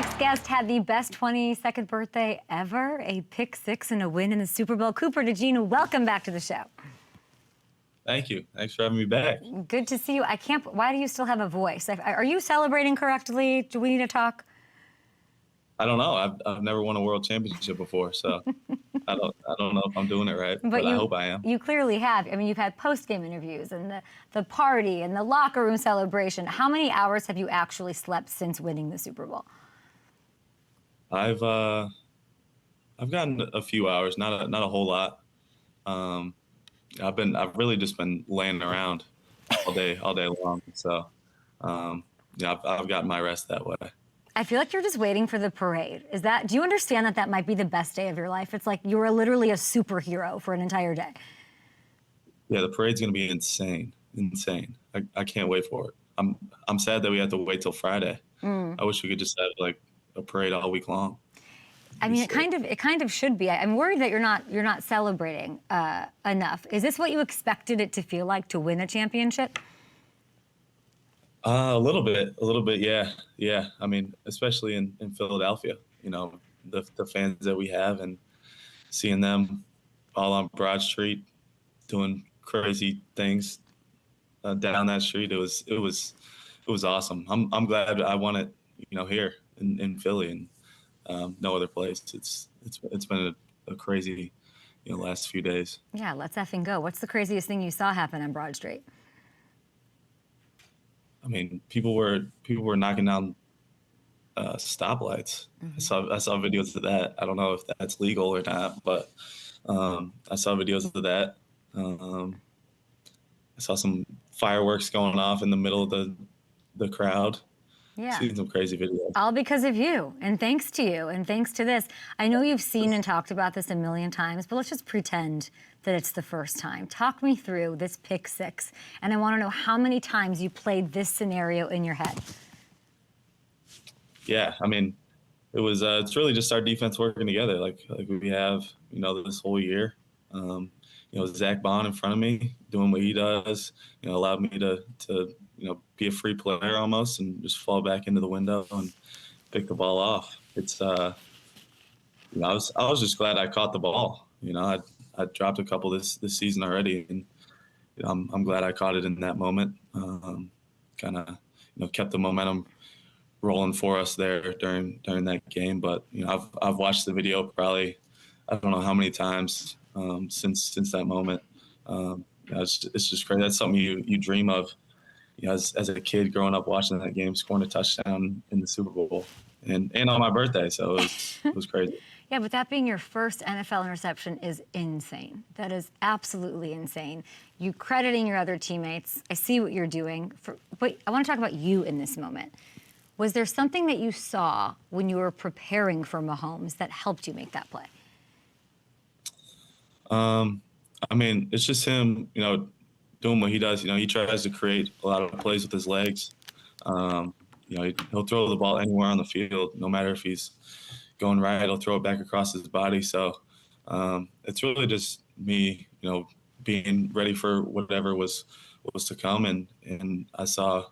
next guest had the best 22nd birthday ever, a pick six and a win in the Super Bowl. Cooper DeJean, welcome back to the show. Thank you. Thanks for having me back. Good to see you. Why do you still have a voice? Are you celebrating correctly? Do we need to talk? I don't know. I've never won a world championship before, so I don't know if I'm doing it right, but I hope I am. You clearly have. I mean, you've had post-game interviews and the party and the locker room celebration. How many hours have you actually slept since winning the Super Bowl? I've gotten a few hours, not a whole lot. I've really just been laying around all day long. So yeah, I've gotten my rest that way. I feel like you're just waiting for the parade. Do you understand that might be the best day of your life? It's like you were literally a superhero for an entire day. Yeah, the parade's gonna be insane. I can't wait for it. I'm sad that we have to wait till Friday. I wish we could just have like a parade all week long. I mean, it kind of should be. I'm worried that you're not celebrating enough. Is this what you expected it to feel like to win a championship? A little bit, yeah. I mean, especially in Philadelphia, you know, the fans that we have and seeing them all on Broad Street doing crazy things down that street. It was awesome. I'm glad I won it, you know, here in Philly and no other place. It's been a crazy, you know, last few days. Yeah, let's effing go. What's the craziest thing you saw happen on Broad Street? I mean, people were knocking down stoplights. I saw videos of that. I don't know if that's legal or not, but I saw videos of that. I saw some fireworks going off in the middle of the crowd. Yeah. Seen some crazy videos. All because of you, and thanks to you, and thanks to this. I know you've seen and talked about this a million times, but let's just pretend that it's the first time. Talk me through this pick six, and I want to know how many times you played this scenario in your head. Yeah, I mean, it's really just our defense working together, like we have, you know, this whole year. You know, Zach Bond in front of me doing what he does, you know, allowed me to you know, be a free player almost and just fall back into the window and pick the ball off. It's you know, I was just glad I caught the ball. You know, I dropped a couple this season already, and you know, I'm glad I caught it in that moment. Kind of, you know, kept the momentum rolling for us there during that game. But you know, I've watched the video probably I don't know how many times since that moment. You know, it's just crazy. That's something you dream of. You know, as a kid growing up watching that game, scoring a touchdown in the Super Bowl, and on my birthday, so it was crazy. Yeah, but that being your first NFL interception is insane. That is absolutely insane. You crediting your other teammates. I see what you're doing. But I want to talk about you in this moment. Was there something that you saw when you were preparing for Mahomes that helped you make that play? I mean, it's just him, you know, doing what he does. You know, he tries to create a lot of plays with his legs. You know, he'll throw the ball anywhere on the field, no matter if he's going right, he'll throw it back across his body. So it's really just me, you know, being ready for whatever was to come. And I saw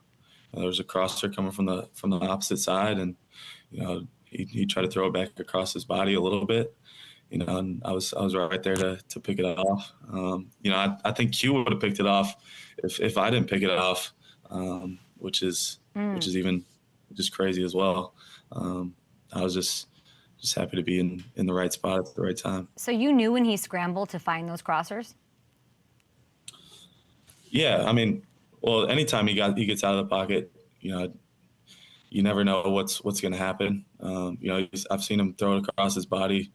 there was a crosser coming from the opposite side, and you know, he tried to throw it back across his body a little bit. You know, and I was right there to pick it off. You know, I think Q would have picked it off if I didn't pick it off, which is even just crazy as well. I was just happy to be in the right spot at the right time. So you knew when he scrambled to find those crossers? Yeah, I mean, well, anytime he gets out of the pocket, you know, you never know what's going to happen. You know, I've seen him throw it across his body.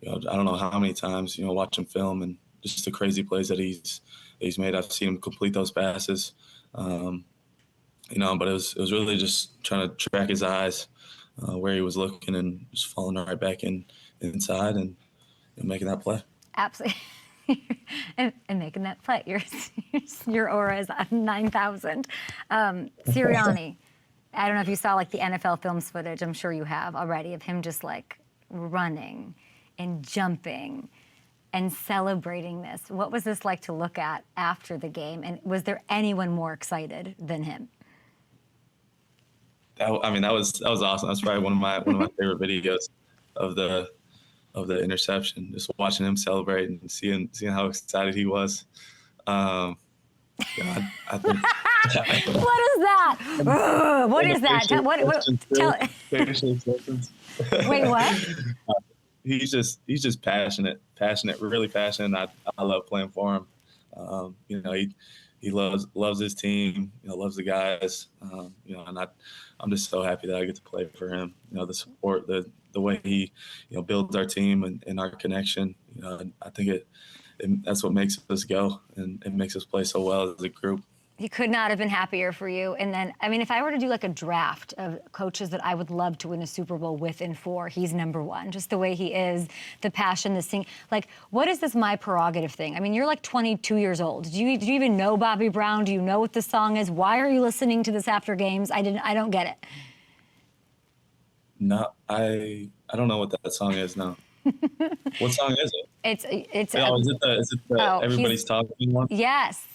You know, I don't know how many times, you know, watch him film and just the crazy plays that he's made. I've seen him complete those passes. You know, but it was really just trying to track his eyes where he was looking and just falling right back inside and making that play. Absolutely. and making that play. Your aura is 9,000. Sirianni, I don't know if you saw like the NFL Films footage. I'm sure you have already of him just like running and jumping and celebrating this. What was this like to look at after the game? And was there anyone more excited than him? I mean, that was awesome. That's probably one of my favorite videos of the interception. Just watching him celebrate and seeing how excited he was. Yeah, I think. What is that? Ugh, what is that? Tell. Facial expressions. Wait, what? He's just passionate, really passionate. I love playing for him. You know, he loves his team. You know, loves the guys. You know, and I'm just so happy that I get to play for him. You know, the support, the way he, you know, builds our team and our connection. You know, I think that's what makes us go, and it makes us play so well as a group. He could not have been happier for you. And then, I mean, if I were to do like a draft of coaches that I would love to win a Super Bowl with and for, he's number one. Just the way he is, the passion, the sing. Like, what is this my prerogative thing? I mean, you're like 22 years old. Do you even know Bobby Brown? Do you know what the song is? Why are you listening to this after games? I don't get it. No, I don't know what that song is. No. What song is it? It's is it the Everybody's Talking one? Yes.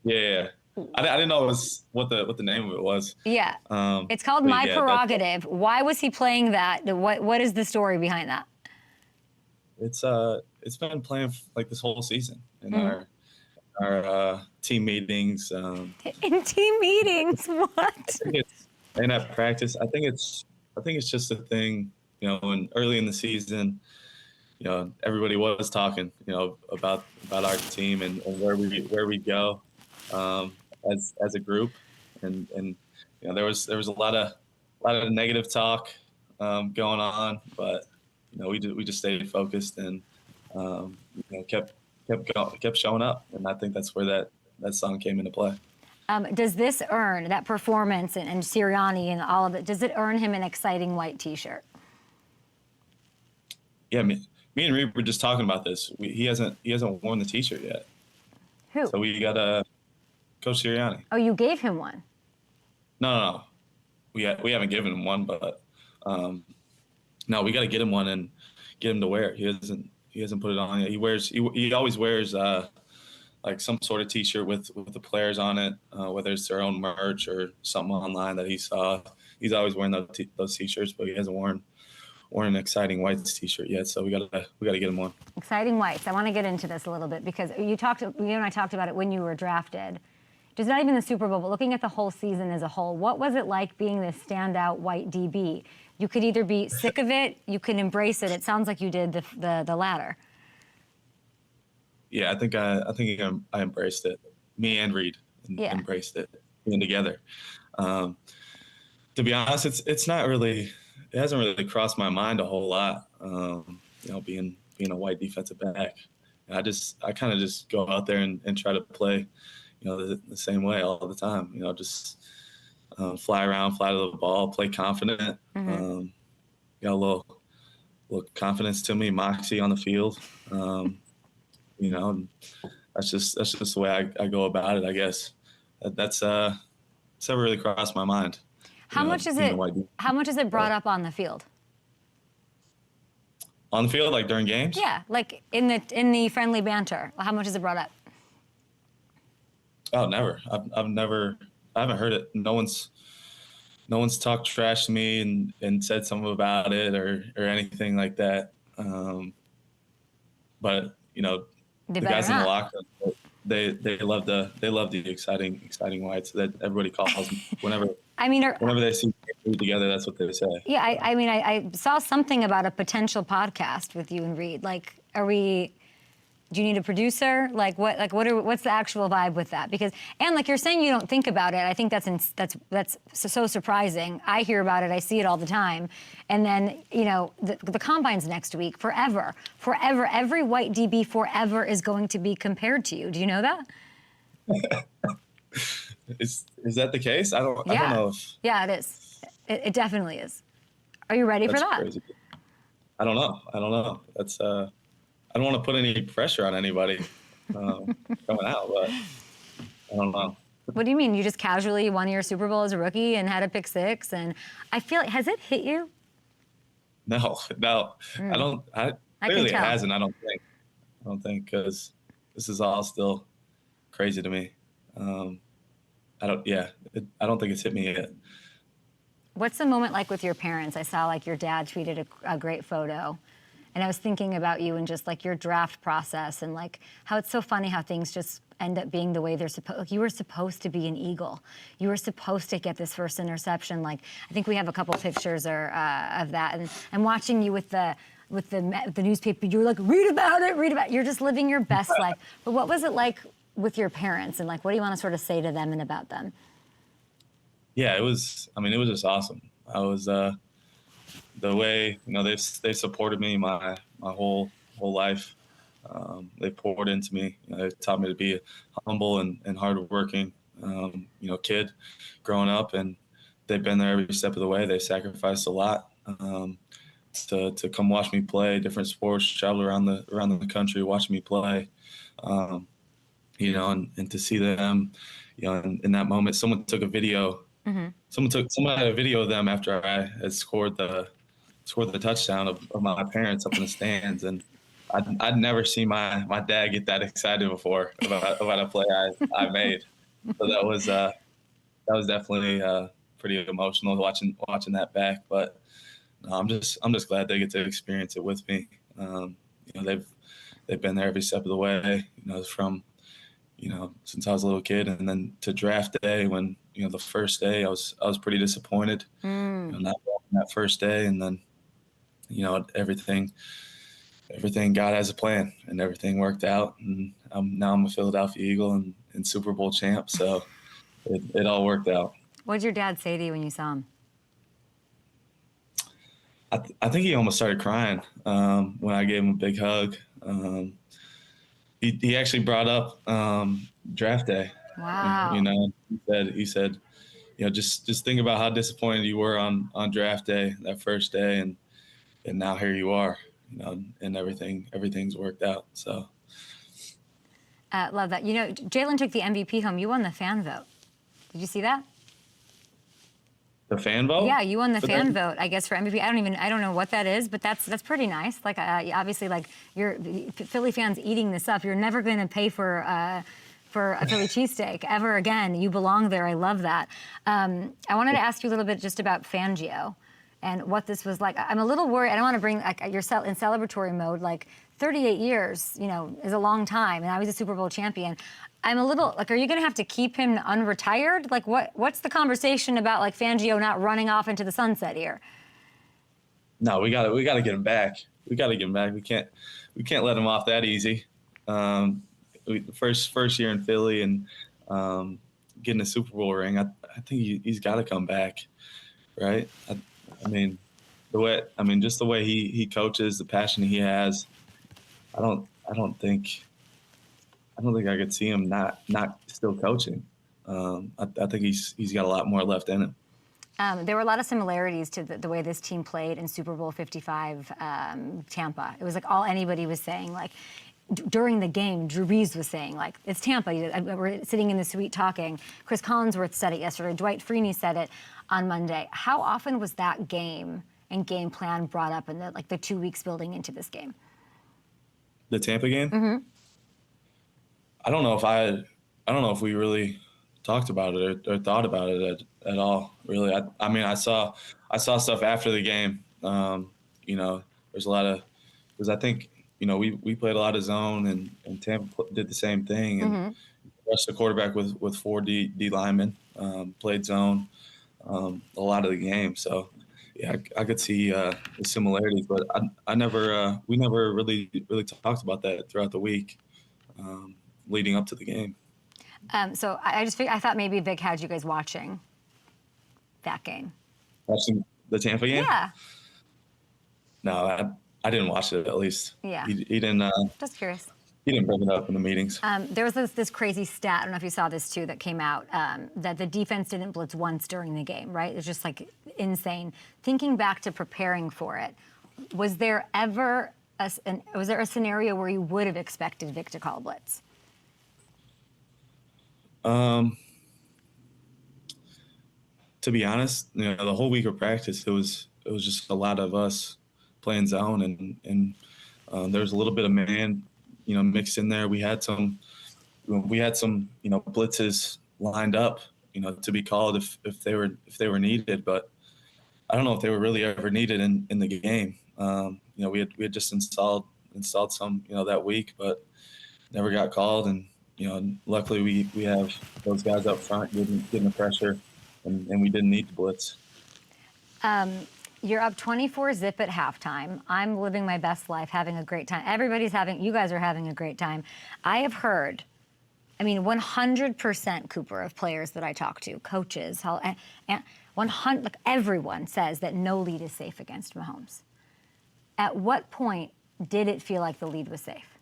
Yeah. I didn't know it was what the name of it was. Yeah. It's called My Prerogative. Why was he playing that? What is the story behind that? It's been playing like this whole season in our team meetings. In team meetings, what? And at practice, I think it's just a thing, you know, and early in the season, you know, everybody was talking, you know, about our team and where we go. As a group, and you know, there was a lot of negative talk going on, but you know, we just stayed focused and you know, kept showing up, and I think that's where that song came into play. Does this earn that performance and Sirianni and all of it? Does it earn him an exciting white T-shirt? Yeah, me and Reed were just talking about this. He hasn't worn the T-shirt yet. Who? So we got Coach Sirianni. Oh, you gave him one? No. We haven't given him one, but no, we got to get him one and get him to wear it. He hasn't put it on yet. He always wears like some sort of T-shirt with the players on it, whether it's their own merch or something online that he saw. He's always wearing those T-shirts, but he hasn't worn an exciting whites T-shirt yet. So we gotta get him one. Exciting whites. I want to get into this a little bit because you and I talked about it when you were drafted. Just not even the Super Bowl, but looking at the whole season as a whole, what was it like being this standout white DB? You could either be sick of it, you can embrace it. It sounds like you did the latter. Yeah, I think I embraced it. Me and Reed embraced it, being together. To be honest, it hasn't really crossed my mind a whole lot. You know, being a white defensive back, I kind of just go out there and try to play, you know, the same way all the time. You know, just fly around, fly to the ball, play confident. You know, a little confidence to me, moxie on the field. You know, that's just the way I go about it, I guess. That's never really crossed my mind. How much is it brought up on the field? On the field, like during games? Yeah, like in the friendly banter. How much is it brought up? Oh, never. I haven't heard it. No one's talked trash to me and said something about it or anything like that. But you know, the guys in the locker room, they love the exciting whites that everybody calls them whenever. I mean, whenever they see you together, that's what they say. Yeah, I mean, I saw something about a potential podcast with you and Reed. Like, do you need a producer? What's the actual vibe with that? Because, and like you're saying, you don't think about it. I think that's so surprising. I hear about it. I see it all the time. And then, you know, the combine's next week. Forever. Every white DB forever is going to be compared to you. Do you know that? Is that the case? I don't know if. Yeah, it is. It definitely is. Are you ready for that? Crazy. I don't know. That's I don't want to put any pressure on anybody coming out, but I don't know. What do you mean? You just casually won your Super Bowl as a rookie and had a pick six, and I feel like, has it hit you? No. I clearly it hasn't. I don't think because this is all still crazy to me. I don't think it's hit me yet. What's the moment like with your parents? I saw like your dad tweeted a great photo, and I was thinking about you and just like your draft process and like how it's so funny how things just end up being the way they're supposed. Like you were supposed to be an Eagle. You were supposed to get this first interception. Like I think we have a couple pictures of that, and I'm watching you with the newspaper. You were like, read about it, read about it. You're just living your best life. But what was it like with your parents, and like what do you want to sort of say to them and about them? Yeah, it was. I mean, it was just awesome. I was the way they've supported me my whole life. They poured into me. They taught me to be a humble and hardworking kid growing up, and they've been there every step of the way. They sacrificed a lot to come watch me play different sports, travel around the country, watch me play. And to see them, in that moment, someone took a video. Mm-hmm. Someone had a video of them after I had scored the touchdown of my parents up in the stands, and I'd never seen my dad get that excited before about a play I made. So that was definitely pretty emotional watching that back. But no, I'm just glad they get to experience it with me. They've been there every step of the way. From since I was a little kid, and then to draft day when the first day I was pretty disappointed. Not that first day, and then everything God has a plan, and everything worked out, and now I'm a Philadelphia Eagle and Super Bowl champ, so it all worked out. What did your dad say to you when you saw him? I think he almost started crying when I gave him a big hug. He actually brought up draft day. Wow. He said, just think about how disappointed you were on draft day, that first day, and now here you are, and everything's worked out. So. Love that. Jalen took the MVP home. You won the fan vote. Did you see that? The fan vote? Yeah, you won the fan vote, I guess, for MVP. I don't know what that is, but that's pretty nice. Like, obviously, like you're Philly fans eating this up. You're never going to pay for a Philly cheesesteak ever again. You belong there. I love that. I wanted to ask you a little bit just about Fangio and what this was like. I'm a little worried. I don't want to bring like you're in celebratory mode. Like 38 years, is a long time, and now he's a Super Bowl champion. I'm a little like, are you going to have to keep him unretired? Like, what's the conversation about like Fangio not running off into the sunset here? No, we got to get him back. We got to get him back. We can't let him off that easy. First year in Philly and getting a Super Bowl ring. I think he's got to come back, right? Just the way he coaches, the passion he has. I don't think I could see him not still coaching. I think he's got a lot more left in him. There were a lot of similarities to the way this team played in Super Bowl 55 Tampa. It was like all anybody was saying. Like during the game, Drew Brees was saying, like, it's Tampa. We're sitting in the suite talking. Chris Collinsworth said it yesterday. Dwight Freeney said it on Monday. How often was that game and game plan brought up in the 2 weeks building into this game? The Tampa game? Mm-hmm. I don't know if we really talked about it or thought about it at all. Really, I saw stuff after the game. There's a lot of because I think we played a lot of zone and Tampa did the same thing and rushed the quarterback with 4 D linemen, played zone a lot of the game. So yeah, I could see the similarities, but we never really talked about that throughout the week. Leading up to the game. So I thought maybe Vic had you guys watching that game. Watching the Tampa game? Yeah. No, I didn't watch it at least. Yeah. He didn't. Just curious. He didn't bring it up in the meetings. There was this crazy stat, I don't know if you saw this too, that came out, that the defense didn't blitz once during the game, right? It's just like insane. Thinking back to preparing for it, was there ever a scenario where you would have expected Vic to call a blitz? To be honest, the whole week of practice, it was just a lot of us playing zone, and there was a little bit of man, mixed in there. We had some blitzes lined up, to be called if they were needed. But I don't know if they were really ever needed in the game. We had just installed some, that week, but never got called. And, luckily we have those guys up front getting the pressure, and we didn't need to blitz. You're up 24-zip at halftime. I'm living my best life, having a great time. You guys are having a great time. I have heard, 100%, Cooper, of players that I talk to, coaches, and 100, everyone says that no lead is safe against Mahomes. At what point did it feel like the lead was safe?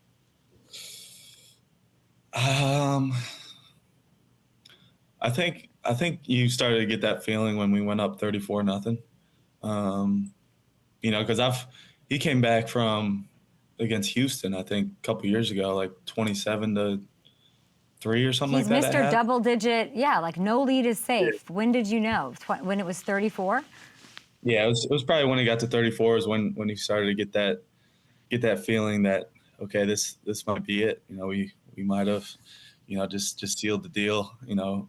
I think you started to get that feeling when we went up 34-0. Because he came back from against Houston, I think a couple years ago, like 27-3 or something like that. He's Mr. Double digit. Yeah, like no lead is safe. Yeah. When did you know? When it was 34? Yeah, it was probably when he got to 34 is when he started to get that feeling that, okay, this might be it. We might have, just sealed the deal,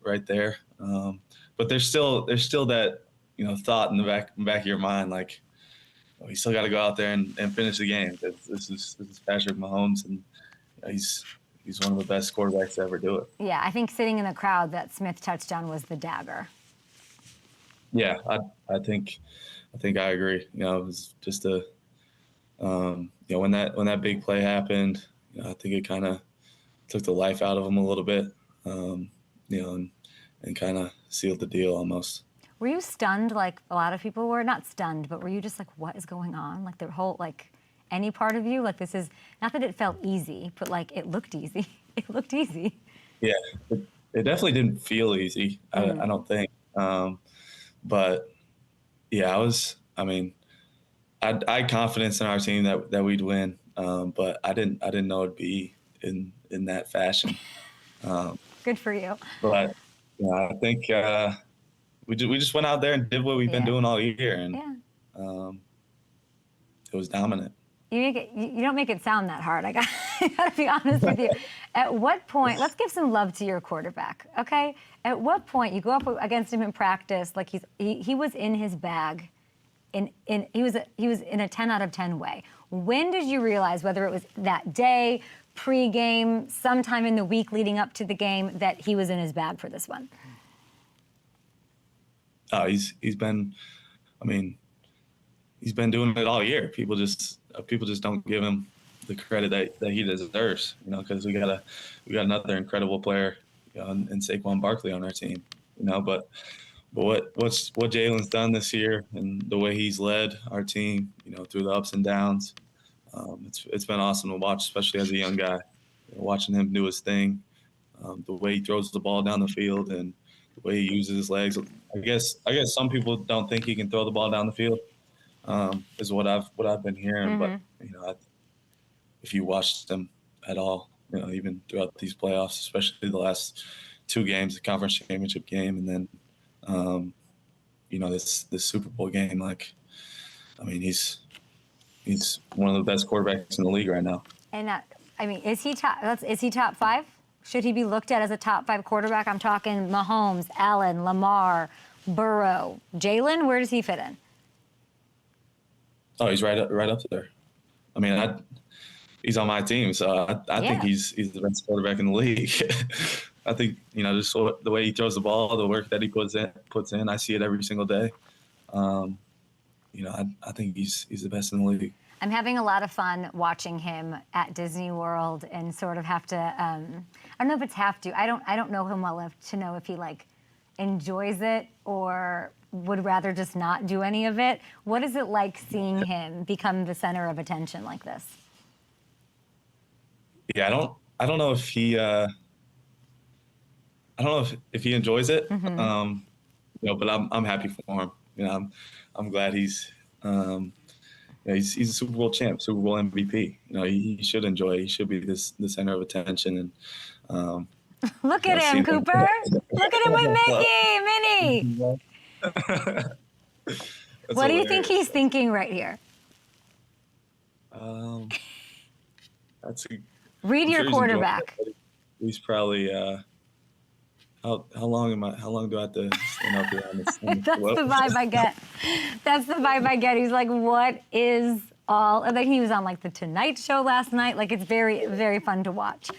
right there. But there's still that, thought in the back of your mind, like, oh, you still got to go out there and finish the game. This is Patrick Mahomes, and he's one of the best quarterbacks to ever do it. Yeah, I think sitting in the crowd, that Smith touchdown was the dagger. Yeah, I think I agree. It was just when that big play happened, I think it kind of took the life out of him a little bit, and kind of sealed the deal almost. Were you stunned like a lot of people were? Not stunned, but were you just like, what is going on? Like the whole, any part of you? Like this is, not that it felt easy, but like it looked easy. It looked easy. Yeah, it definitely didn't feel easy, I don't think. But yeah, I had confidence in our team that we'd win, but I didn't know it'd be in that fashion. Good for you. But I think we just went out there and did what we've been doing all year, and it was dominant. You don't make it sound that hard. I gotta be honest with you. At what point? Let's give some love to your quarterback, okay? At what point you go up against him in practice, like he was in his bag, he was in a 10 out of 10 way. When did you realize, whether it was that day, pre-game, sometime in the week leading up to the game, that he was in his bag for this one? He's been doing it all year. People just don't give him the credit that he deserves, because we got another incredible player, in Saquon Barkley on our team, but what Jalen's done this year and the way he's led our team, through the ups and downs, it's been awesome to watch, especially as a young guy, watching him do his thing, the way he throws the ball down the field and the way he uses his legs. I guess some people don't think he can throw the ball down the field, is what I've been hearing. Mm-hmm. But if you watched him at all, even throughout these playoffs, especially the last two games, the conference championship game, and then this Super Bowl game, he's one of the best quarterbacks in the league right now. And is he top five? Should he be looked at as a top 5 quarterback? I'm talking Mahomes, Allen, Lamar, Burrow, Jalen. Where does he fit in? Oh, he's right up there. He's on my team, so I think he's the best quarterback in the league. I think just the way he throws the ball, the work that he puts in, I see it every single day. I think he's the best in the league. I'm having a lot of fun watching him at Disney World, and sort of have to. I don't know if it's have to. I don't know him well enough to know if he enjoys it or would rather just not do any of it. What is it like seeing him become the center of attention like this? Yeah, I don't know if he. I don't know if he enjoys it. Mm-hmm. But I'm happy for him. I'm glad he's a Super Bowl champ, Super Bowl MVP. He should enjoy it. He should be the center of attention. And look at him, Cooper. Look at him with Minnie. What do you think he's thinking right here? Read your quarterback. He's probably how long am I? How long do I have to stand up here on this? That's the vibe I get. That's the vibe I get. He's like, what is all? And then he was on like the Tonight Show last night. Like it's very, very fun to watch.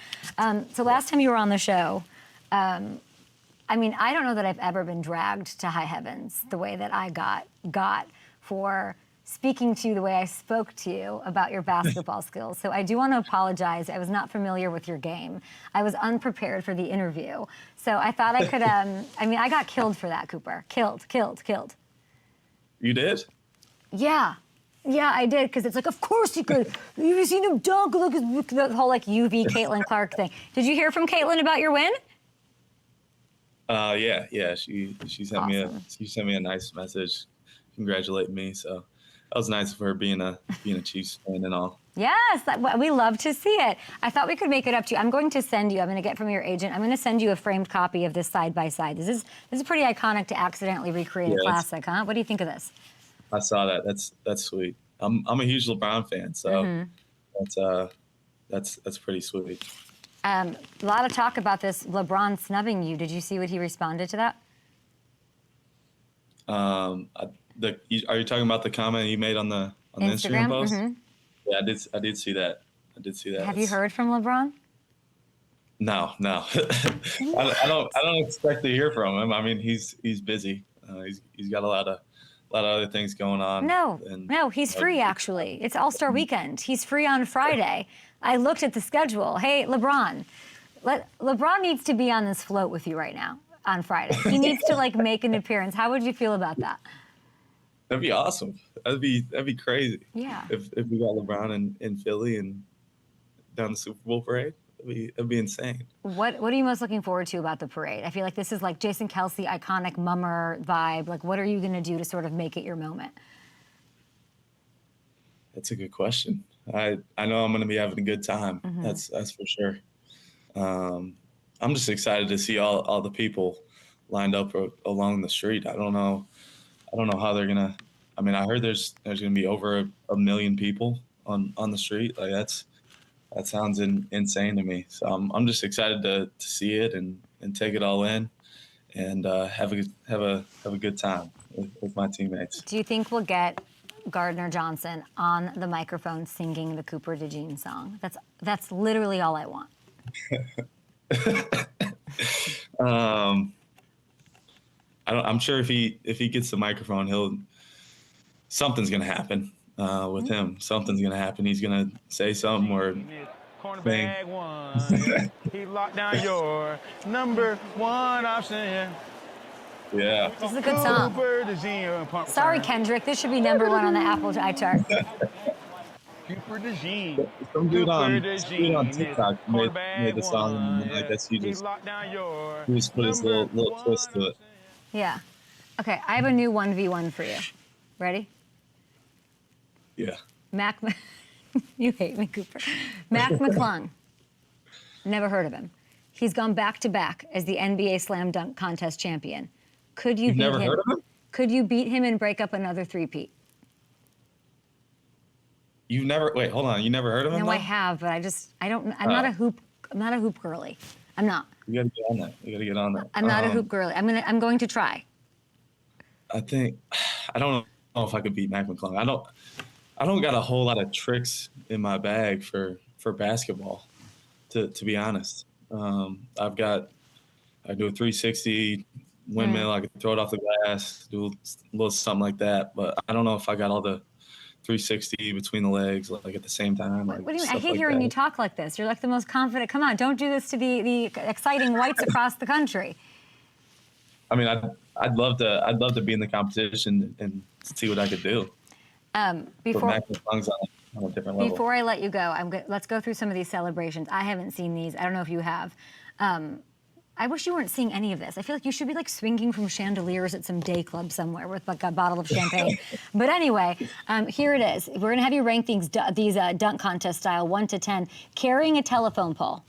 So last time you were on the show, I mean, I don't know that I've ever been dragged to high heavens the way that I got for speaking to you the way I spoke to you about your basketball skills. So I do want to apologize. I was not familiar with your game. I was unprepared for the interview. So I thought I could, I mean, I got killed for that, Cooper. Killed. You did? Yeah. Yeah, I did, because it's like, of course you could. You've seen him dunk. Look at the whole like UV Caitlin Clark thing. Did you hear from Caitlin about your win? Yeah. She sent me a nice message congratulating me. So that was nice of her being a Chiefs fan and all. Yes, we love to see it. I thought we could make it up to you. I'm going to send you, I'm going to get from your agent, I'm going to send you a framed copy of this side-by-side. This is pretty iconic to accidentally recreate a classic, huh? What do you think of this? I saw that. That's sweet. I'm a huge LeBron fan, so that's pretty sweet. A lot of talk about this LeBron snubbing you. Did you see what he responded to that? Are you talking about the comment you made on the Instagram post? Mm-hmm. Yeah, I did see that. Have you heard from LeBron? No. I don't expect to hear from him. I mean, he's busy. He's got a lot of other things going on. No, he's free actually. It's All-Star Weekend. He's free on Friday. I looked at the schedule. Hey, LeBron needs to be on this float with you right now on Friday. He needs to like make an appearance. How would you feel about that? That'd be awesome. That'd be crazy. Yeah. If we got LeBron in Philly and down the Super Bowl parade, that'd be insane. What are you most looking forward to about the parade? I feel like this is like Jason Kelce iconic mummer vibe. Like, what are you going to do to sort of make it your moment? That's a good question. I know I'm going to be having a good time. Mm-hmm. That's for sure. I'm just excited to see all the people lined up along the street. I don't know how they're gonna. I mean, I heard there's gonna be over a million people on the street. Like that sounds insane to me. So I'm just excited to see it and take it all in, and have a good time with my teammates. Do you think we'll get Gardner Johnson on the microphone singing the Cooper DeJean song? That's literally all I want. I'm sure if he gets the microphone, something's gonna happen with him. Something's gonna happen. He's gonna say something or cornerback one. He locked down your number one option. Yeah. This is a good song. Sorry, Kendrick. This should be number one on the Apple iChart. Cooper DeJean. Some dude on TikTok made the song, and I guess he just put his little twist to it. Yeah. Okay, I have a new 1v1 for you. Ready? Yeah. You hate me, Cooper. Mac McClung. Never heard of him. He's gone back-to-back as the NBA Slam Dunk Contest champion. Could you beat him? Heard of him? Could you beat him and break up another three-peat? You've never wait, hold on. You never heard of him? No, I have, but I'm not a hoop girly. I'm not. You gotta get on that. I'm not a hoop girly. I'm going to try. I don't know if I could beat Mac McClung. I don't got a whole lot of tricks in my bag for basketball, to be honest. I do a 360 windmill. I can throw it off the glass, do a little something like that. But I don't know if I got all the 360 between the legs, like at the same time. What do you mean? I hate hearing you talk like this. You're like the most confident. Come on, don't do this to the exciting whites across the country. I mean, I'd love to be in the competition and see what I could do. Before Mac McClung's on a different level. Before I let you go, let's go through some of these celebrations. I haven't seen these. I don't know if you have. I wish you weren't seeing any of this. I feel like you should be like swinging from chandeliers at some day club somewhere with like a bottle of champagne. But anyway, here it is. We're gonna have you rank these dunk contest style 1 to 10, carrying a telephone pole.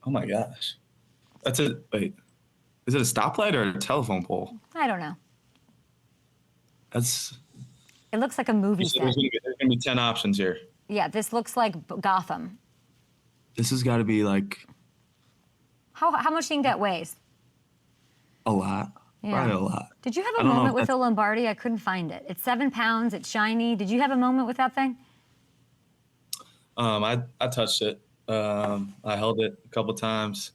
Oh my gosh, wait, is it a stoplight or a telephone pole? I don't know. It looks like a movie set. There's gonna be 10 options here. Yeah, this looks like Gotham. This has got to be like How much do you think that weighs? A lot. Yeah. Probably a lot. Did you have I a don't know moment if with the that's- Lombardi? I couldn't find it. It's 7 pounds. It's shiny. Did you have a moment with that thing? I touched it. I held it a couple times.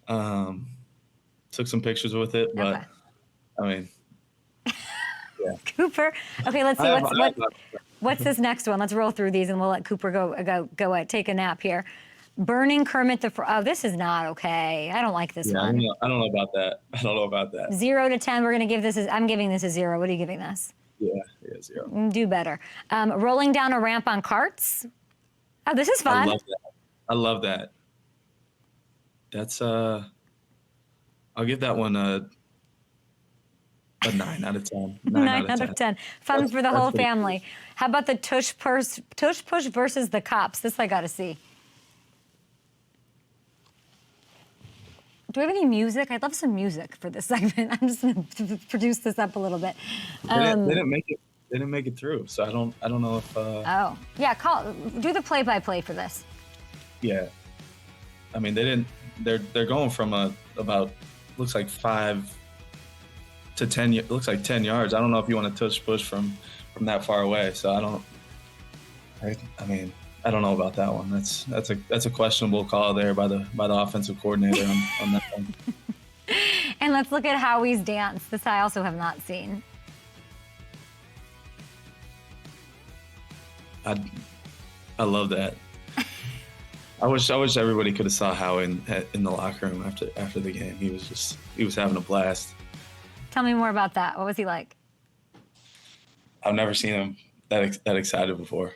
Took some pictures with it, but Okay. I mean, Cooper. Okay, let's see I have- what's this next one. Let's roll through these, and we'll let Cooper go take a nap here. Burning Kermit the Frog. Oh, this is not okay. I don't like this yeah, one. I don't know about that. I don't know about that. 0 to 10. We're gonna give this. I'm giving this a 0. What are you giving this? Yeah, 0. Do better. Rolling down a ramp on carts. Oh, this is fun. I love that. I love that. That's I'll give that one a 9 out of 10. 9 out of 10. Fun for the That's whole pretty family. How about the tush push versus the cops? This I got to see. Do we have any music? I'd love some music for this segment. I'm just going to produce this up a little bit. They didn't make it. They didn't make it through, so I don't know if. Oh, yeah. Do the play-by-play for this. Yeah, I mean they didn't. They're going from about looks like 5 to 10. It looks like 10 yards. I don't know if you want to touch push from that far away. So I don't. I mean, I don't know about that one. That's a questionable call there by the offensive coordinator on that one. And let's look at Howie's dance. This I also have not seen. I love that. I wish everybody could have saw Howie in the locker room after the game. He was having a blast. Tell me more about that. What was he like? I've never seen him that excited before.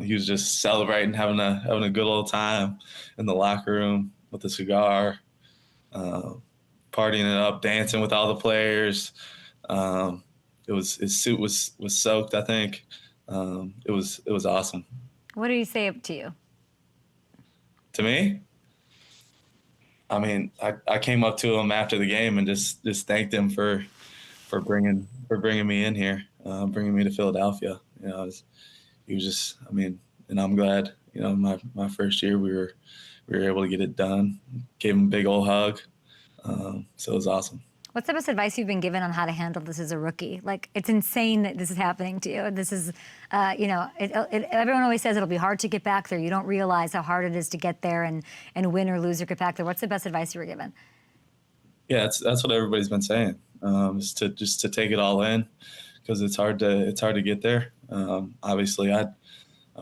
He was just celebrating, having a good old time in the locker room with a cigar, partying it up, dancing with all the players. His suit was soaked, I think. It was awesome. What did he say to you? To me, I mean, I came up to him after the game and just thanked him for bringing me in here, bringing me to Philadelphia. You know, he was just, I mean, and I'm glad. You know, my first year we were able to get it done. Gave him a big old hug. So it was awesome. What's the best advice you've been given on how to handle this as a rookie? Like, it's insane that this is happening to you. This is, everyone always says it'll be hard to get back there. You don't realize how hard it is to get there and win or lose or get back there. What's the best advice you were given? Yeah, that's what everybody's been saying. Is to take it all in, because it's hard to get there. Obviously, I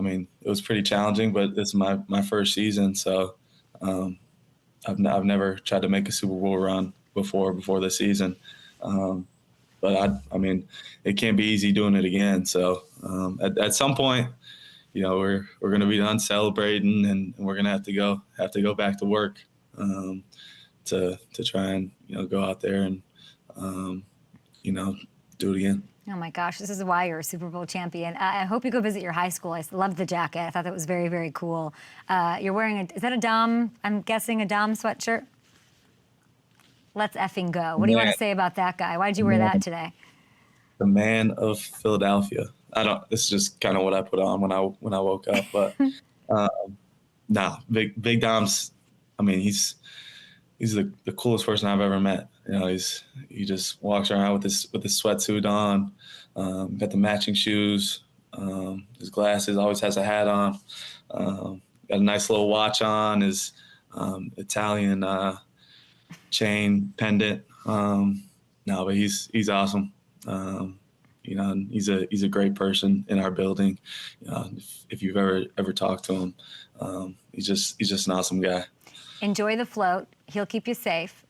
mean, it was pretty challenging, but this is my first season, so I've never tried to make a Super Bowl run before the season. But I mean, it can't be easy doing it again. So at some point, you know, we're going to be done celebrating, and we're going to have to go back to work to try and, you know, go out there and you know, do it again. Oh my gosh, this is why you're a Super Bowl champion. I hope you go visit your high school. I loved the jacket. I thought that was very, very cool. You're wearing is that a Dom? I'm guessing a Dom sweatshirt? Let's effing go. What do you want to say about that guy? Why did you wear that today? The man of Philadelphia. This is just kind of what I put on when I woke up. But Big Dom's. I mean, he's the coolest person I've ever met. You know, he just walks around with his sweatsuit on, got the matching shoes, his glasses, always has a hat on, got a nice little watch on, his Italian chain pendant. But he's awesome. You know, and he's a great person in our building. If you've ever talked to him, he's just an awesome guy. Enjoy the float. He'll keep you safe.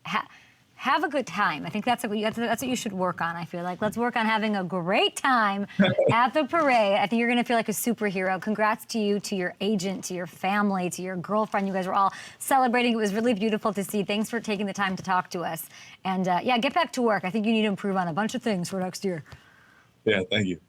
Have a good time. I think that's what you should work on. I feel like let's work on having a great time at the parade. I think you're going to feel like a superhero. Congrats to you, to your agent, to your family, to your girlfriend. You guys were all celebrating. It was really beautiful to see. Thanks for taking the time to talk to us. And get back to work. I think you need to improve on a bunch of things for next year. Yeah, thank you.